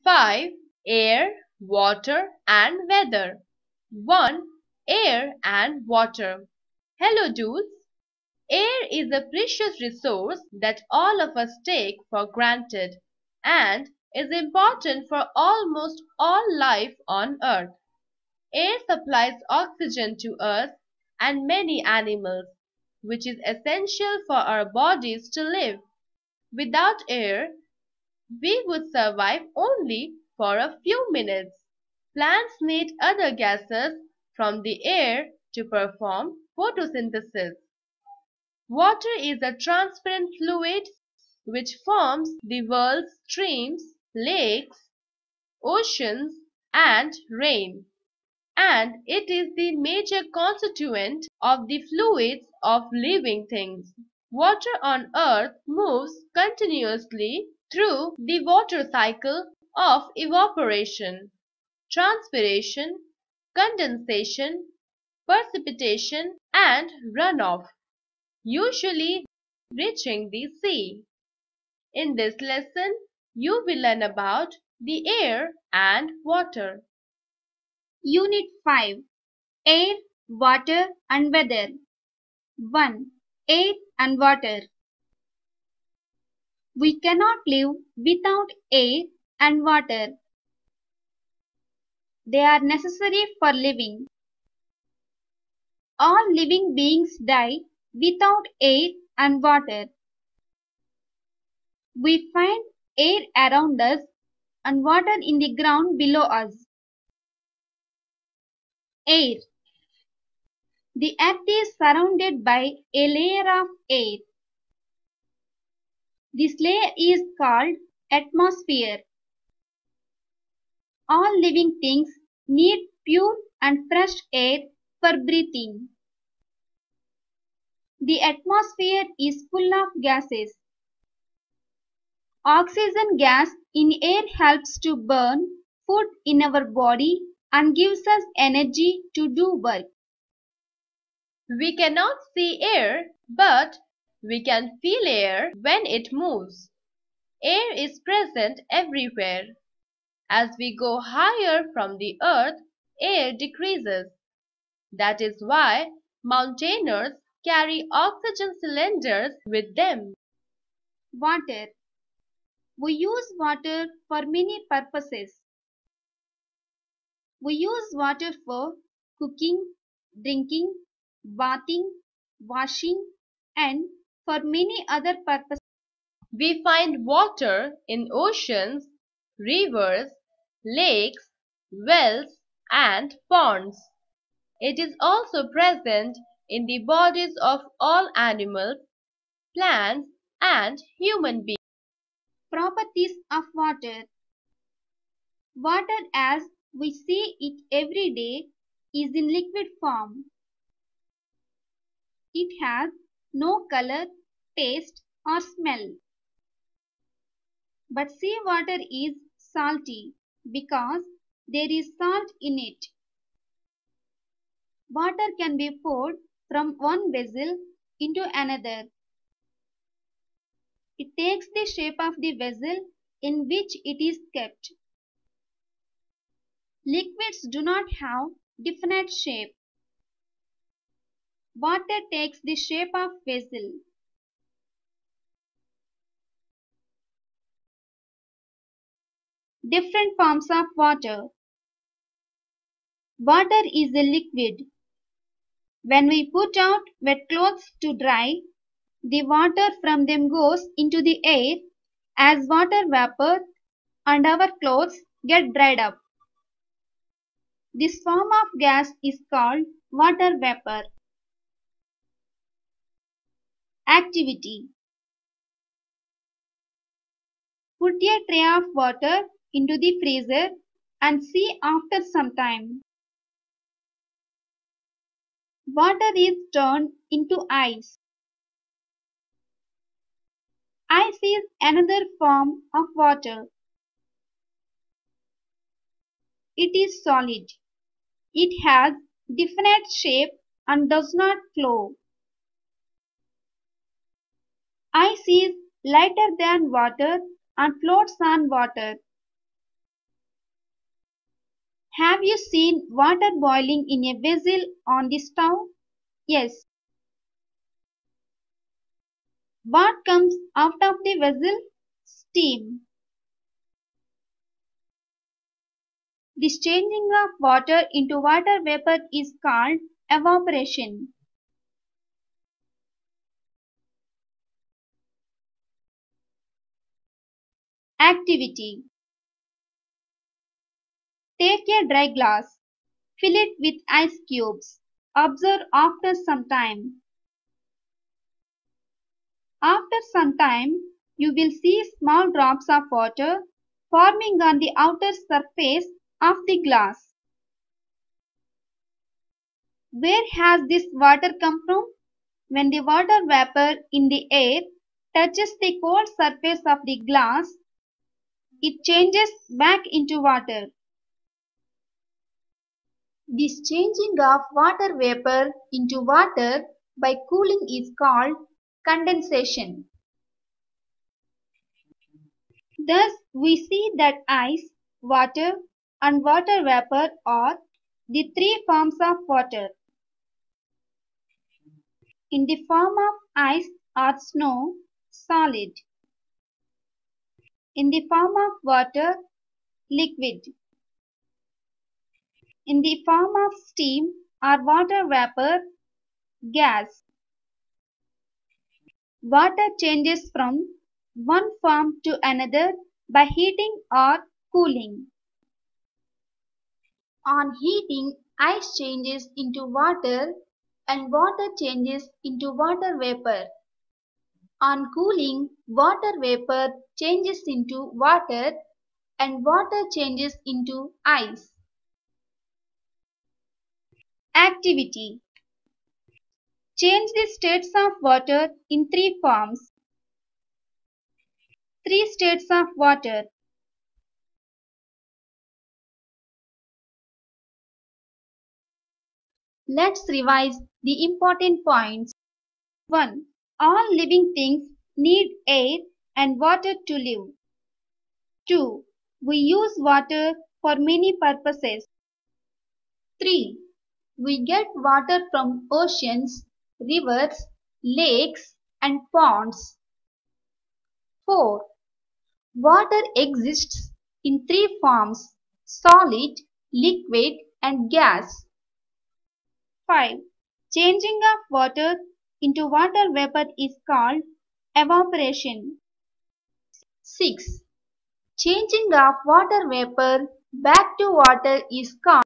5. Air, water and weather. 1. Air and water. Hello dudes! Air is a precious resource that all of us take for granted and is important for almost all life on Earth. Air supplies oxygen to us and many animals, which is essential for our bodies to live. Without air, we would survive only for a few minutes. Plants need other gases from the air to perform photosynthesis. Water is a transparent fluid which forms the world's streams, lakes, oceans, and rain, and it is the major constituent of the fluids of living things. Water on Earth moves continuously through the water cycle of evaporation, transpiration, condensation, precipitation, and runoff, usually reaching the sea. In this lesson, you will learn about the air and water. Unit 5. Air, Water and Weather. 1. Air and Water. We cannot live without air and water. They are necessary for living. All living beings die without air and water. We find air around us and water in the ground below us. Air. The earth is surrounded by a layer of air. This layer is called atmosphere. All living things need pure and fresh air for breathing. The atmosphere is full of gases. Oxygen gas in air helps to burn food in our body and gives us energy to do work. We cannot see air, but we can feel air when it moves. Air is present everywhere. As we go higher from the earth, air decreases. That is why mountaineers carry oxygen cylinders with them. Water. We use water for many purposes. We use water for cooking, drinking, bathing, washing, and for many other purposes. We find water in oceans, rivers, lakes, wells, and ponds. It is also present in the bodies of all animals, plants, and human beings. Properties of water. Water as we see it every day is in liquid form. It has no color, taste, or smell. But seawater is salty because there is salt in it. Water can be poured from one vessel into another. It takes the shape of the vessel in which it is kept. Liquids do not have definite shape. Water takes the shape of vessel. Different forms of water. Water is a liquid. When we put out wet clothes to dry, the water from them goes into the air as water vapor and our clothes get dried up. This form of gas is called water vapor. Activity. Put a tray of water into the freezer and see after some time. Water is turned into ice. Ice is another form of water. It is solid. It has definite shape and does not flow. Ice is lighter than water and floats on water. Have you seen water boiling in a vessel on the stove? Yes. What comes out of the vessel? Steam. This changing of water into water vapor is called evaporation. Activity. Take a dry glass. Fill it with ice cubes. Observe after some time. After some time, you will see small drops of water forming on the outer surface of the glass. Where has this water come from? When the water vapor in the air touches the cold surface of the glass, it changes back into water. This changing of water vapor into water by cooling is called condensation. Thus, we see that ice, water, and water vapor are the three forms of water. In the form of ice or snow, solid. In the form of water, liquid. In the form of steam or water vapor, gas. Water changes from one form to another by heating or cooling. On heating, ice changes into water and water changes into water vapor. On cooling, water vapor changes into water and water changes into ice. Activity. Change the states of water in three forms. Three states of water. Let's revise the important points. 1. All living things need air and water to live. 2. We use water for many purposes. 3. We get water from oceans, rivers, lakes, and ponds. 4. Water exists in three forms: solid, liquid, and gas. 5. Changing of water into water vapor is called evaporation. 6. Changing of water vapor back to water is called